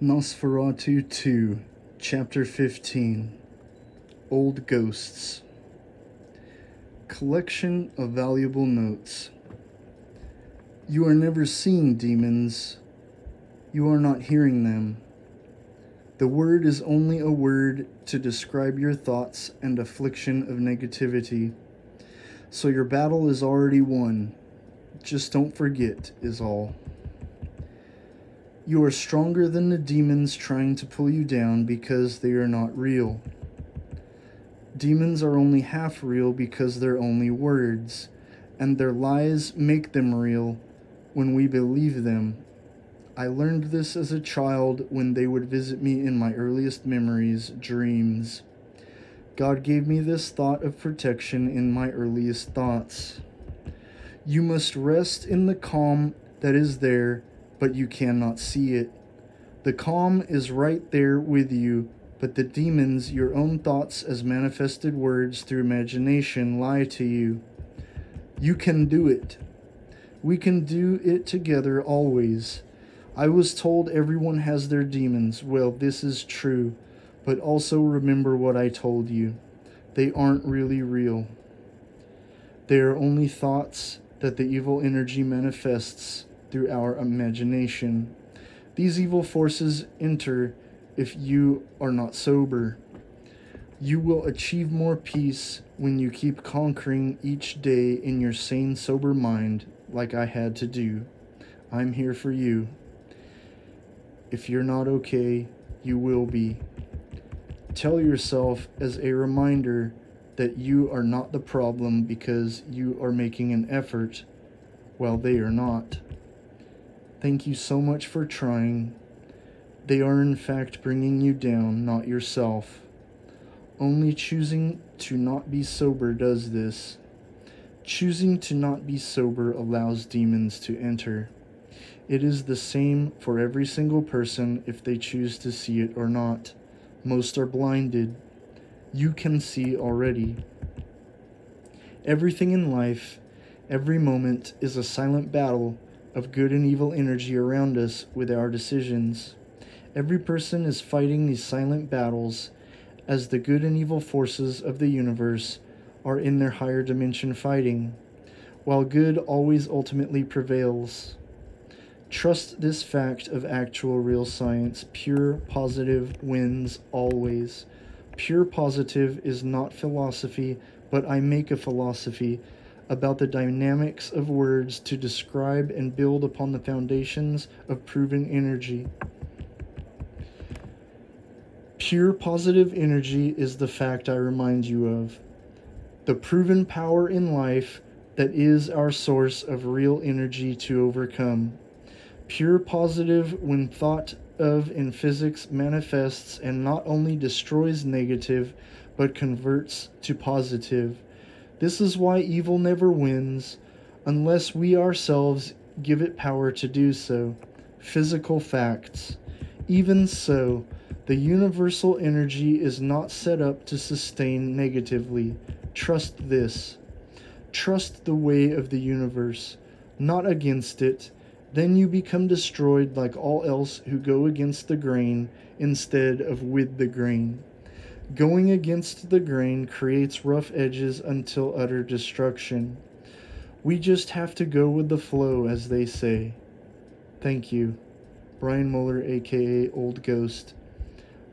NOS4A22, Chapter 15, Old Ghosts. Collection of valuable notes. You are never seeing demons. You are not hearing them. The word is only a word to describe your thoughts and affliction of negativity. So your battle is already won. Just don't forget, is all. You are stronger than the demons trying to pull you down because they are not real. Demons are only half real because they're only words, and their lies make them real when we believe them. I learned this as a child when they would visit me in my earliest memories, dreams. God gave me this thought of protection in my earliest thoughts. You must rest in the calm that is there, but you cannot see it. The calm is right there with you, but the demons, your own thoughts as manifested words through imagination, lie to you. You can do it. We can do it together always. I was told everyone has their demons. Well, this is true, but also remember what I told you. They aren't really real. They are only thoughts that the evil energy manifests through our imagination. These evil forces enter if you are not sober. You will achieve more peace when you keep conquering each day in your sane, sober mind, like I had to do. I'm here for you. If you're not okay, you will be. Tell yourself as a reminder that you are not the problem because you are making an effort while they are not. Thank you so much for trying. They are in fact bringing you down, not yourself. Only choosing to not be sober does this. Choosing to not be sober allows demons to enter. It is the same for every single person if they choose to see it or not. Most are blinded. You can see already. Everything in life, every moment, is a silent battle of good and evil energy around us with our decisions. Every person is fighting these silent battles as the good and evil forces of the universe are in their higher dimension fighting, while good always ultimately prevails. Trust this fact of actual real science. Pure positive wins always. Pure positive is not philosophy, but I make a philosophy about the dynamics of words to describe and build upon the foundations of proven energy. Pure positive energy is the fact I remind you of. The proven power in life that is our source of real energy to overcome. Pure positive, when thought of in physics, manifests and not only destroys negative, but converts to positive. This is why evil never wins, unless we ourselves give it power to do so. Physical facts. Even so, the universal energy is not set up to sustain negatively. Trust this. Trust the way of the universe, not against it. Then you become destroyed like all else who go against the grain instead of with the grain. Going against the grain creates rough edges until utter destruction. We just have to go with the flow, as they say. Thank you. Brian Mueller, aka Old Ghost.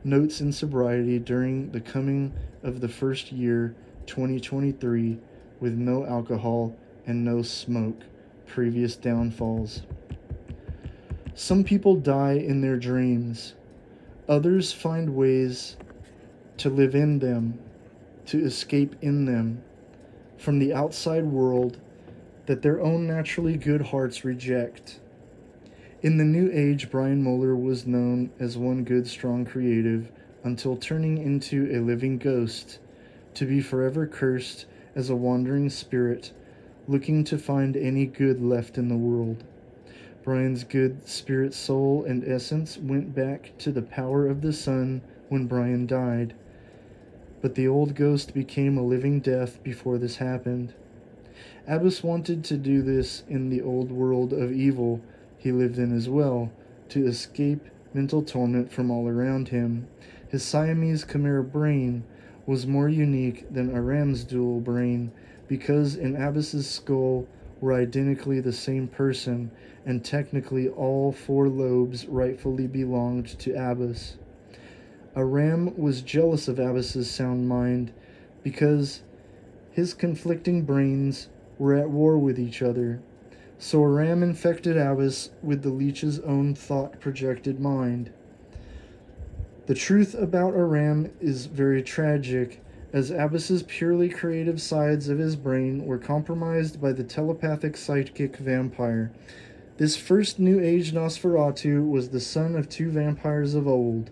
Notes in sobriety during the coming of the first year, 2023, with no alcohol and no smoke. Previous downfalls. Some people die in their dreams. Others find ways to live in them, to escape in them, from the outside world that their own naturally good hearts reject. In the New Age, Brian Mueller was known as one good, strong creative until turning into a living ghost, to be forever cursed as a wandering spirit, looking to find any good left in the world. Brian's good spirit, soul, and essence went back to the power of the sun when Brian died. But the old ghost became a living death before this happened. Abbas wanted to do this in the old world of evil he lived in as well, to escape mental torment from all around him. His Siamese chimera brain was more unique than Aram's dual brain because in Abbas's skull were identically the same person, and technically all four lobes rightfully belonged to Abbas. Aram was jealous of Abbas's sound mind because his conflicting brains were at war with each other. So Aram infected Abbas with the leech's own thought-projected mind. The truth about Aram is very tragic, as Abbas's purely creative sides of his brain were compromised by the telepathic psychic vampire. This first New Age Nosferatu was the son of two vampires of old.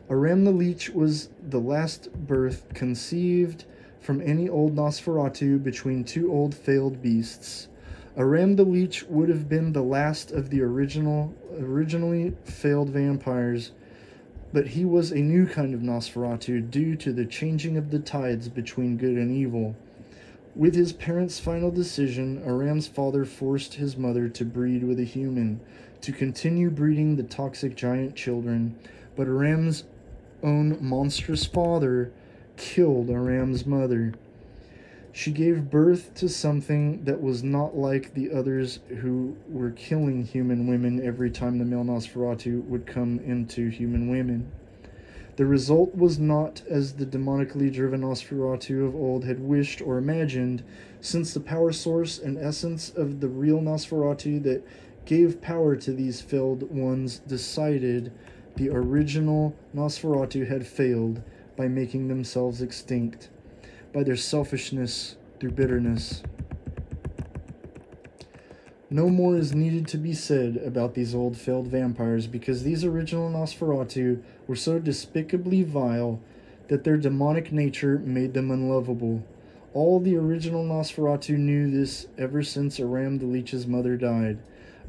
Aram the Leech was the last birth conceived from any old Nosferatu between two old failed beasts. Aram the Leech would have been the last of the originally failed vampires, but he was a new kind of Nosferatu due to the changing of the tides between good and evil. With his parents' final decision, Aram's father forced his mother to breed with a human, to continue breeding the toxic giant children, but Aram's own monstrous father killed Aram's mother. She gave birth to something that was not like the others who were killing human women every time the male Nosferatu would come into human women. The result was not as the demonically driven Nosferatu of old had wished or imagined, since the power source and essence of the real Nosferatu that gave power to these failed ones decided the original Nosferatu had failed by making themselves extinct, by their selfishness through bitterness. No more is needed to be said about these old failed vampires because these original Nosferatu were so despicably vile that their demonic nature made them unlovable. All the original Nosferatu knew this ever since Aram the Leech's mother died.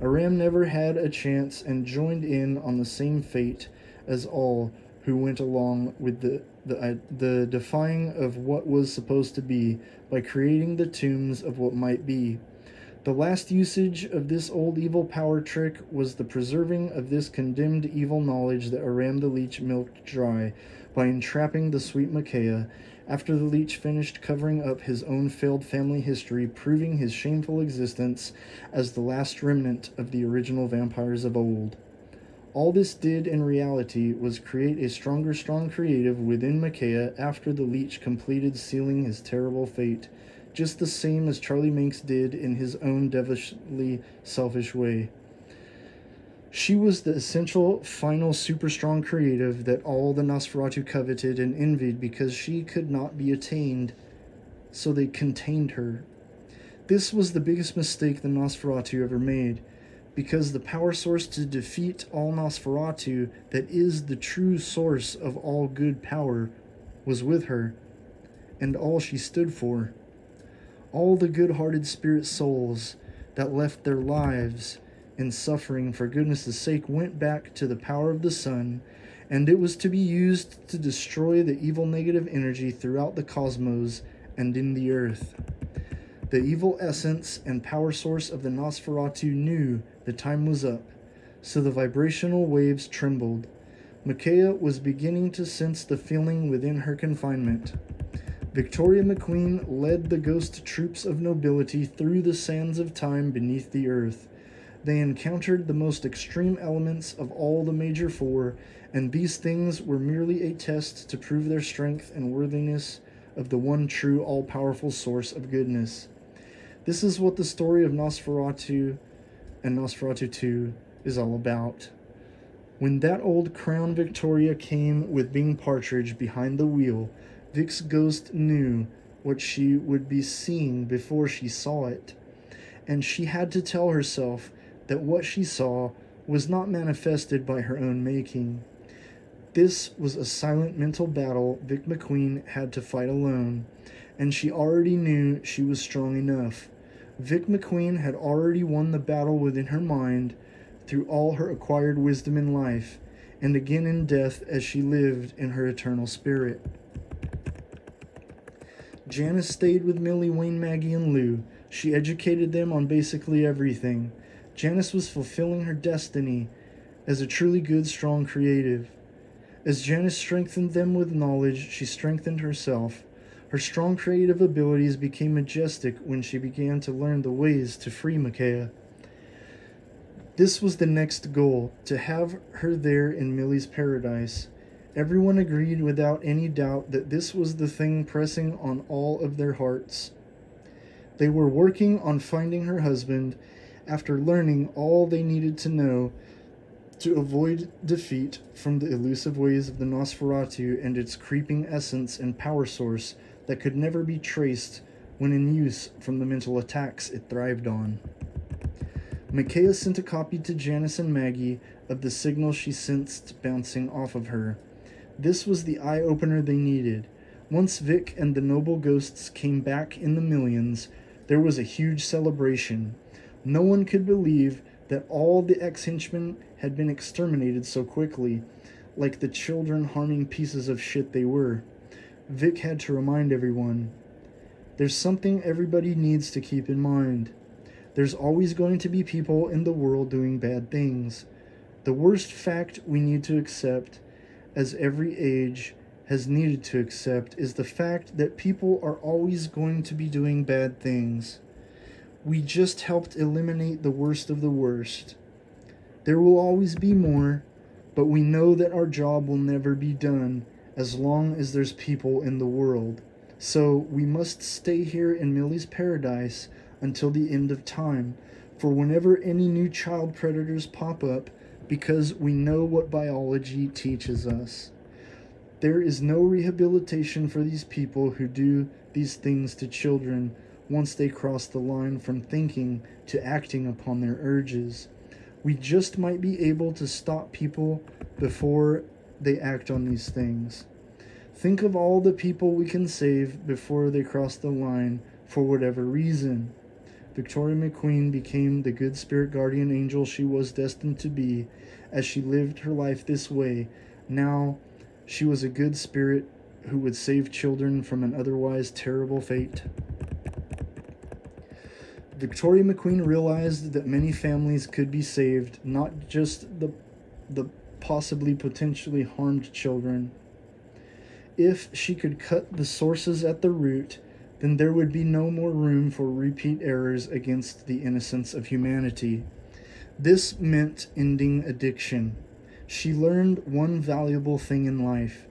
Aram never had a chance and joined in on the same fate as all who went along with the defying of what was supposed to be by creating the tombs of what might be. The last usage of this old evil power trick was the preserving of this condemned evil knowledge that Aram the Leech milked dry by entrapping the sweet Micaiah after the Leech finished covering up his own failed family history, proving his shameful existence as the last remnant of the original vampires of old. All this did in reality was create a strong creative within Micaiah after the Leech completed sealing his terrible fate, just the same as Charlie Manx did in his own devilishly selfish way. She was the essential, final, super strong creative that all the Nosferatu coveted and envied because she could not be attained, so they contained her. This was the biggest mistake the Nosferatu ever made, because the power source to defeat all Nosferatu, that is the true source of all good power, was with her, and all she stood for. All the good-hearted spirit souls that left their lives in suffering for goodness' sake went back to the power of the sun, and it was to be used to destroy the evil negative energy throughout the cosmos and in the earth. The evil essence and power source of the Nosferatu knew the time was up, so the vibrational waves trembled. Micaiah was beginning to sense the feeling within her confinement. Victoria McQueen led the ghost troops of nobility through the sands of time beneath the earth. They encountered the most extreme elements of all the major four, and these things were merely a test to prove their strength and worthiness of the one true all-powerful source of goodness. This is what the story of Nosferatu and Nosferatu 2 is all about. When that old Crown Victoria came with Bing Partridge behind the wheel, Vic's ghost knew what she would be seeing before she saw it, and she had to tell herself that what she saw was not manifested by her own making. This was a silent mental battle Vic McQueen had to fight alone, and she already knew she was strong enough. Vic McQueen had already won the battle within her mind through all her acquired wisdom in life, and again in death as she lived in her eternal spirit. Janice stayed with Millie, Wayne, Maggie, and Lou. She educated them on basically everything. Janice was fulfilling her destiny as a truly good, strong creative. As Janice strengthened them with knowledge, she strengthened herself. Her strong creative abilities became majestic when she began to learn the ways to free Micaiah. This was the next goal, to have her there in Millie's paradise. Everyone agreed without any doubt that this was the thing pressing on all of their hearts. They were working on finding her husband after learning all they needed to know to avoid defeat from the elusive ways of the NOS4A22 and its creeping essence and power source that could never be traced when in use from the mental attacks it thrived on. Micaiah sent a copy to Janice and Maggie of the signal she sensed bouncing off of her. This was the eye-opener they needed. Once Vic and the noble ghosts came back in the millions, there was a huge celebration. No one could believe that all the ex-henchmen had been exterminated so quickly, like the children-harming pieces of shit they were. Vic had to remind everyone, there's something everybody needs to keep in mind. There's always going to be people in the world doing bad things. The worst fact we need to accept, as every age has needed to accept, is the fact that people are always going to be doing bad things. We just helped eliminate the worst of the worst. There will always be more, but we know that our job will never be done as long as there's people in the world. So we must stay here in Millie's paradise until the end of time, for whenever any new child predators pop up, because we know what biology teaches us. There is no rehabilitation for these people who do these things to children once they cross the line from thinking to acting upon their urges. We just might be able to stop people before they act on these things. Think of all the people we can save before they cross the line for whatever reason. Victoria McQueen became the good spirit guardian angel she was destined to be as she lived her life this way. Now, she was a good spirit who would save children from an otherwise terrible fate. Victoria McQueen realized that many families could be saved, not just the possibly potentially harmed children. If she could cut the sources at the root, then there would be no more room for repeat errors against the innocence of humanity. This meant ending addiction. She learned one valuable thing in life.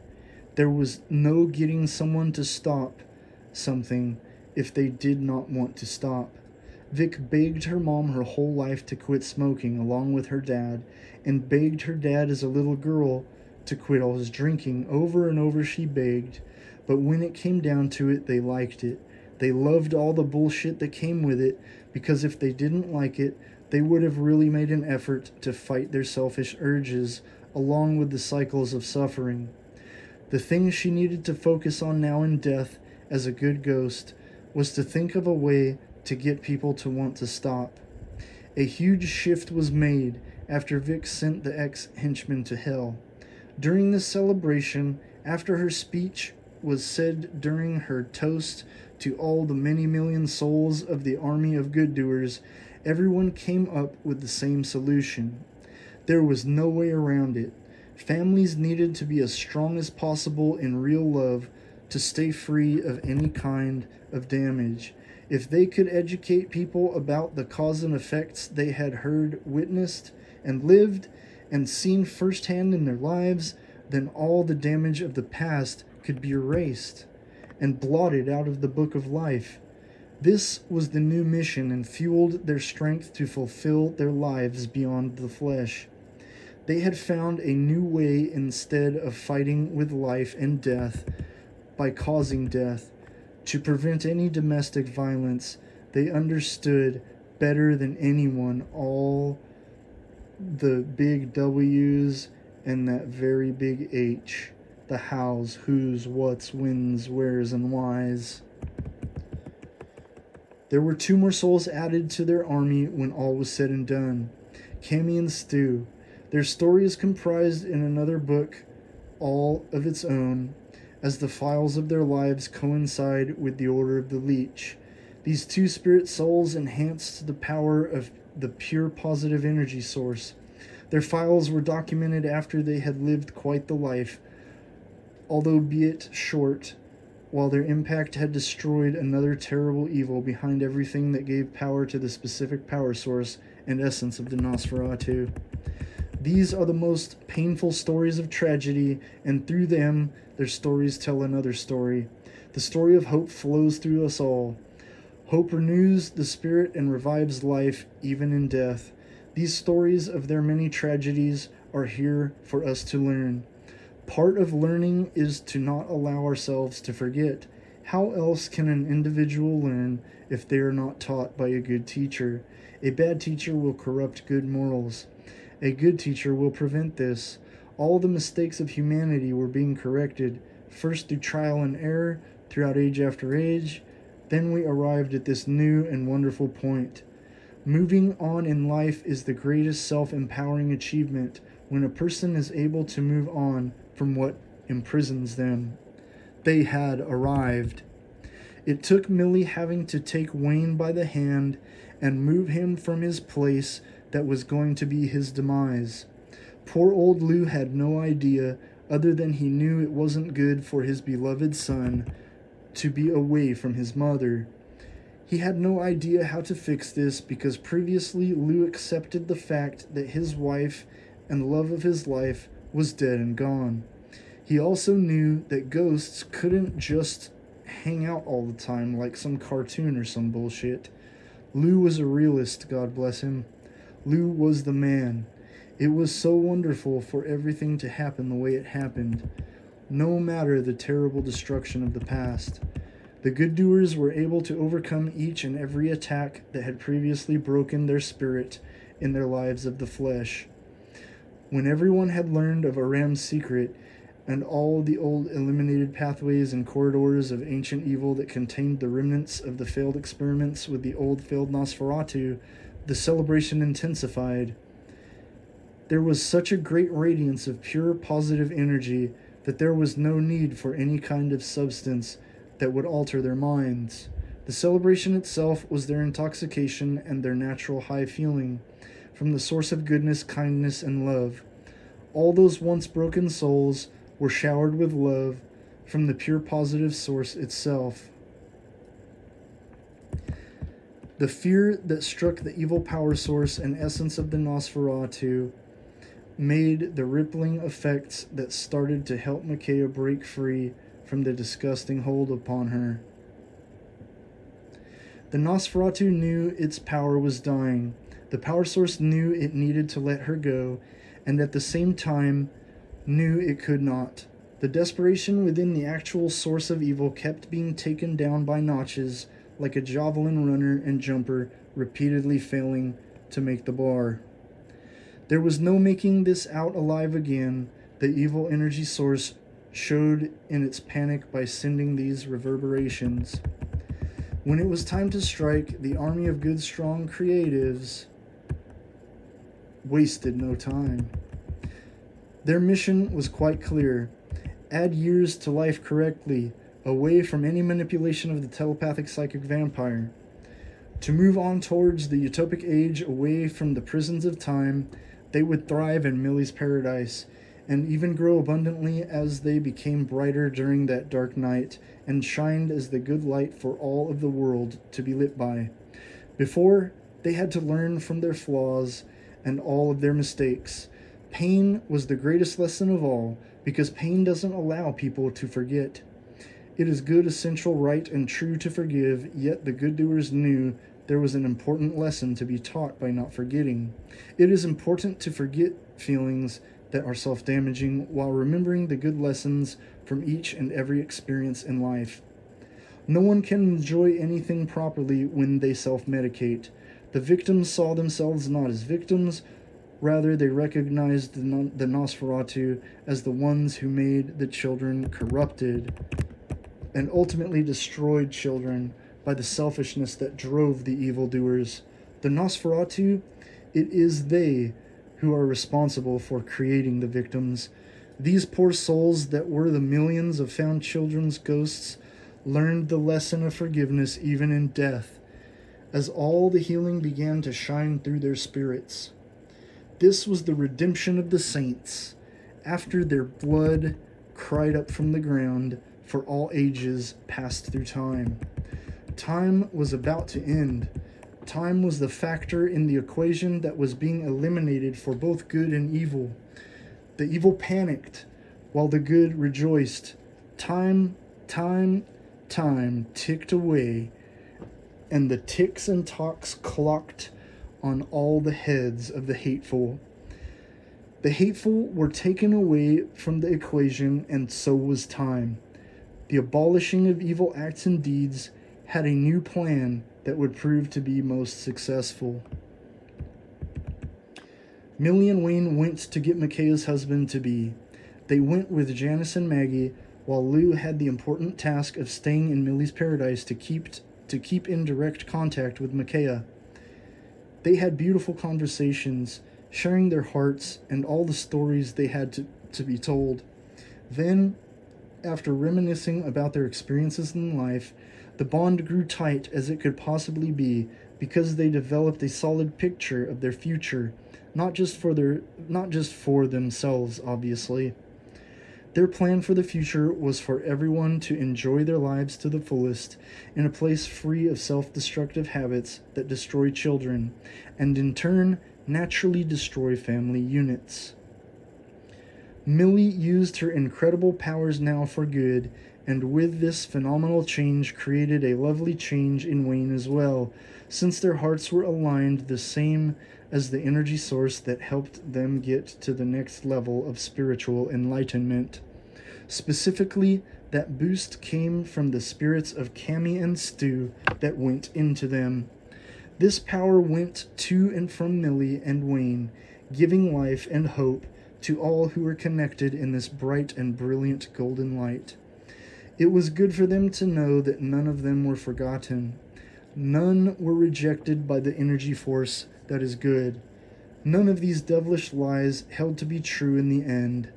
There was no getting someone to stop something if they did not want to stop. Vic begged her mom her whole life to quit smoking along with her dad, and begged her dad as a little girl to quit all his drinking. Over and over she begged, but when it came down to it, they liked it. They loved all the bullshit that came with it, because if they didn't like it, they would have really made an effort to fight their selfish urges along with the cycles of suffering. The thing she needed to focus on now in death as a good ghost was to think of a way to get people to want to stop. A huge shift was made after Vic sent the ex-henchmen to hell. During this celebration, after her speech was said during her toast to all the many million souls of the army of good doers, everyone came up with the same solution. There was no way around it. Families needed to be as strong as possible in real love to stay free of any kind of damage. If they could educate people about the cause and effects they had heard, witnessed, and lived, and seen firsthand in their lives, then all the damage of the past could be erased and blotted out of the book of life. This was the new mission and fueled their strength to fulfill their lives beyond the flesh. They had found a new way instead of fighting with life and death by causing death. To prevent any domestic violence, they understood better than anyone all the big W's and that very big H, the hows, whos, whats, whens, wheres, and whys. There were 2 more souls added to their army when all was said and done. Cammy and Stu. Their story is comprised in another book, all of its own, as the files of their lives coincide with the Order of the Leech. These 2 spirit souls enhanced the power of the pure positive energy source. Their files were documented after they had lived quite the life, although be it short, while their impact had destroyed another terrible evil behind everything that gave power to the specific power source and essence of the NOS4A22. These are the most painful stories of tragedy, and through them, their stories tell another story. The story of hope flows through us all. Hope renews the spirit and revives life, even in death. These stories of their many tragedies are here for us to learn. Part of learning is to not allow ourselves to forget. How else can an individual learn if they are not taught by a good teacher? A bad teacher will corrupt good morals. A good teacher will prevent this. All the mistakes of humanity were being corrected, first through trial and error, throughout age after age. Then we arrived at this new and wonderful point. Moving on in life is the greatest self-empowering achievement when a person is able to move on from what imprisons them. They had arrived. It took Millie having to take Wayne by the hand and move him from his place that was going to be his demise. Poor old Lou had no idea, other than he knew it wasn't good for his beloved son to be away from his mother. He had no idea how to fix this because previously Lou accepted the fact that his wife and love of his life was dead and gone. He also knew that ghosts couldn't just hang out all the time like some cartoon or some bullshit. Lou was a realist, God bless him. Lou was the man. It was so wonderful for everything to happen the way it happened, no matter the terrible destruction of the past. The good doers were able to overcome each and every attack that had previously broken their spirit in their lives of the flesh. When everyone had learned of Aram's secret and all the old eliminated pathways and corridors of ancient evil that contained the remnants of the failed experiments with the old failed Nosferatu, the celebration intensified. There was such a great radiance of pure positive energy that there was no need for any kind of substance that would alter their minds. The celebration itself was their intoxication and their natural high feeling, from the source of goodness, kindness, and love. All those once broken souls were showered with love from the pure positive source itself. The fear that struck the evil power source and essence of the Nosferatu made the rippling effects that started to help Micaiah break free from the disgusting hold upon her. The Nosferatu knew its power was dying. The power source knew it needed to let her go, and at the same time knew it could not. The desperation within the actual source of evil kept being taken down by notches, like a javelin runner and jumper repeatedly failing to make the bar. There was no making this out alive again. The evil energy source showed in its panic by sending these reverberations. When it was time to strike, the army of good, strong creatives wasted no time. Their mission was quite clear. Add years to life correctly, away from any manipulation of the telepathic psychic vampire. To move on towards the utopic age, away from the prisons of time, they would thrive in Millie's paradise, and even grow abundantly as they became brighter during that dark night, and shined as the good light for all of the world to be lit by. Before, they had to learn from their flaws and all of their mistakes. Pain was the greatest lesson of all, because pain doesn't allow people to forget. It is good, essential, right, and true to forgive, yet the good doers knew there was an important lesson to be taught by not forgetting. It is important to forget feelings that are self-damaging while remembering the good lessons from each and every experience in life. No one can enjoy anything properly when they self-medicate. The victims saw themselves not as victims, rather they recognized the Nosferatu as the ones who made the children corrupted and ultimately destroyed children by the selfishness that drove the evildoers. The Nosferatu, it is they who are responsible for creating the victims. These poor souls that were the millions of found children's ghosts learned the lesson of forgiveness even in death, as all the healing began to shine through their spirits. This was the redemption of the saints, after their blood cried up from the ground for all ages passed through time. Time was about to end. Time was the factor in the equation that was being eliminated for both good and evil. The evil panicked, while the good rejoiced. Time ticked away, and the ticks and tocks clocked on all the heads of the hateful. The hateful were taken away from the equation, and so was time. The abolishing of evil acts and deeds had a new plan that would prove to be most successful. Millie and Wayne went to get Micaiah's husband-to-be. They went with Janice and Maggie, while Lou had the important task of staying in Millie's paradise to keep in direct contact with Micaiah. They had beautiful conversations, sharing their hearts and all the stories they had to be told. Then, after reminiscing about their experiences in life, the bond grew tight as it could possibly be, because they developed a solid picture of their future, not just for themselves, obviously. Their plan for the future was for everyone to enjoy their lives to the fullest, in a place free of self-destructive habits that destroy children, and in turn naturally destroy family units. Millie used her incredible powers now for good, and with this phenomenal change created a lovely change in Wayne as well, since their hearts were aligned the same as the energy source that helped them get to the next level of spiritual enlightenment. Specifically, that boost came from the spirits of Cammy and Stu that went into them. This power went to and from Millie and Wayne, giving life and hope to all who were connected in this bright and brilliant golden light. It was good for them to know that none of them were forgotten. None were rejected by the energy force that is good. None of these devilish lies held to be true in the end.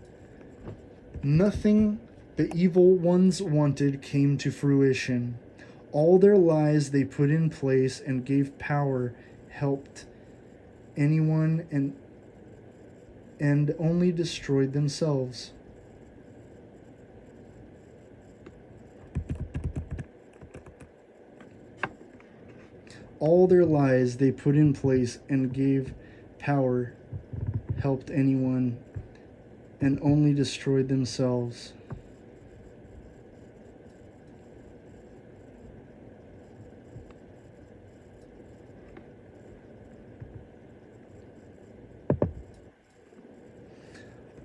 Nothing the evil ones wanted came to fruition. All their lies they put in place and gave power helped anyone and only destroyed themselves. All their lies they put in place and gave power helped anyone and only destroyed themselves.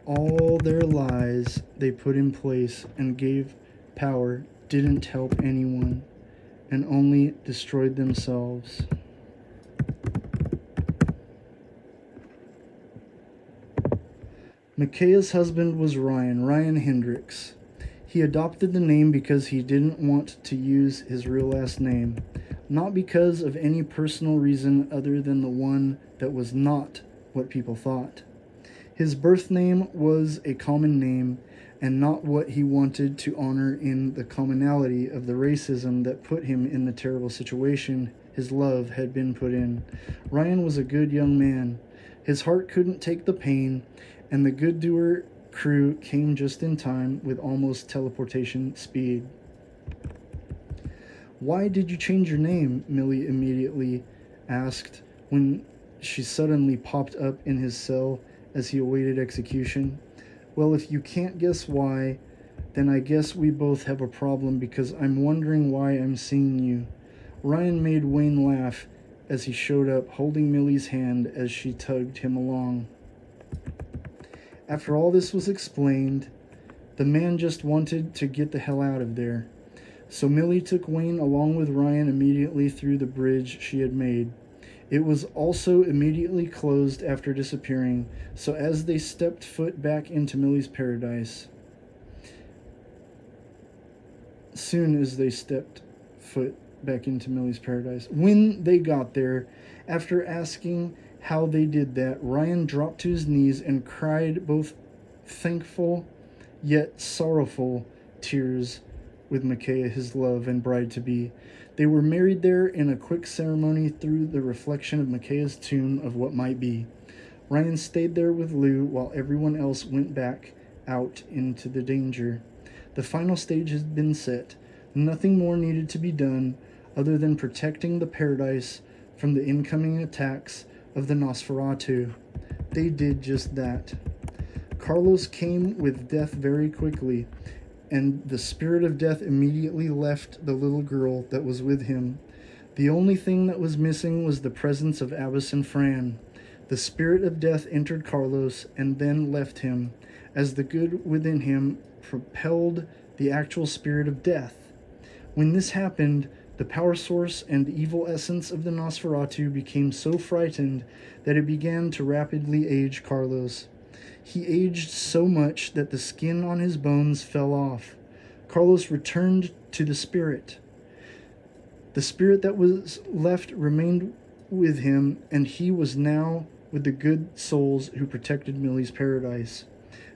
All their lies they put in place and gave power didn't help anyone and only destroyed themselves. Micaiah's husband was Ryan Hendricks. He adopted the name because he didn't want to use his real last name, not because of any personal reason other than the one that was not what people thought. His birth name was a common name and not what he wanted to honor in the commonality of the racism that put him in the terrible situation his love had been put in. Ryan was a good young man. His heart couldn't take the pain, and the Good Doer crew came just in time with almost teleportation speed. "Why did you change your name?" Millie immediately asked when she suddenly popped up in his cell as he awaited execution. "Well, if you can't guess why, then I guess we both have a problem, because I'm wondering why I'm seeing you." Ryan made Wayne laugh as he showed up, holding Millie's hand as she tugged him along. After all this was explained, the man just wanted to get the hell out of there. So Millie took Wayne along with Ryan immediately through the bridge she had made. It was also immediately closed after disappearing, so as they stepped foot back into Millie's paradise. When they got there, after asking how they did that, Ryan dropped to his knees and cried both thankful yet sorrowful tears with Micaiah, his love and bride-to-be. They were married there in a quick ceremony through the reflection of Micaiah's tomb of what might be. Ryan stayed there with Lou while everyone else went back out into the danger. The final stage had been set. Nothing more needed to be done other than protecting the paradise from the incoming attacks of the NOS4A22. They did just that. Carlos came with death very quickly, and the spirit of death immediately left the little girl that was with him. The only thing that was missing was the presence of Abbas and Fran. The spirit of death entered Carlos and then left him, as the good within him propelled the actual spirit of death. When this happened, the power source and evil essence of the NOS4A22 became so frightened that it began to rapidly age Carlos. He aged so much that the skin on his bones fell off. Carlos returned to the spirit. The spirit that was left remained with him, and he was now with the good souls who protected Millie's paradise.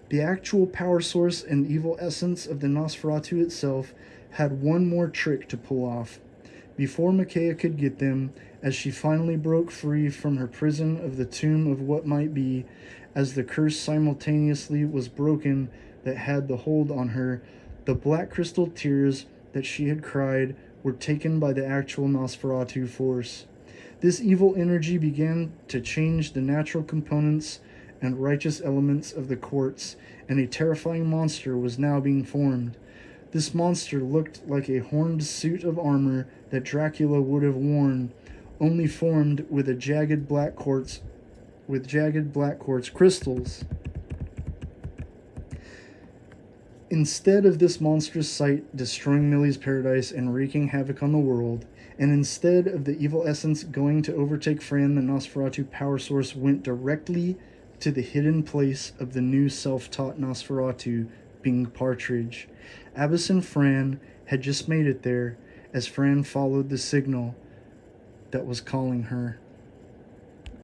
The actual power source and evil essence of the NOS4A22 itself had one more trick to pull off. Before Micaiah could get them, as she finally broke free from her prison of the tomb of what might be, as the curse simultaneously was broken that had the hold on her, the black crystal tears that she had cried were taken by the actual NOS4A22 force. This evil energy began to change the natural components and righteous elements of the quartz, and a terrifying monster was now being formed. This monster looked like a horned suit of armor that Dracula would have worn, only formed with jagged black quartz crystals. Instead of this monstrous sight destroying Millie's paradise and wreaking havoc on the world, and instead of the evil essence going to overtake Fran, the NOS4A22 power source went directly to the hidden place of the new self-taught NOS4A22, being Partridge. Abbas and Fran had just made it there, as Fran followed the signal that was calling her.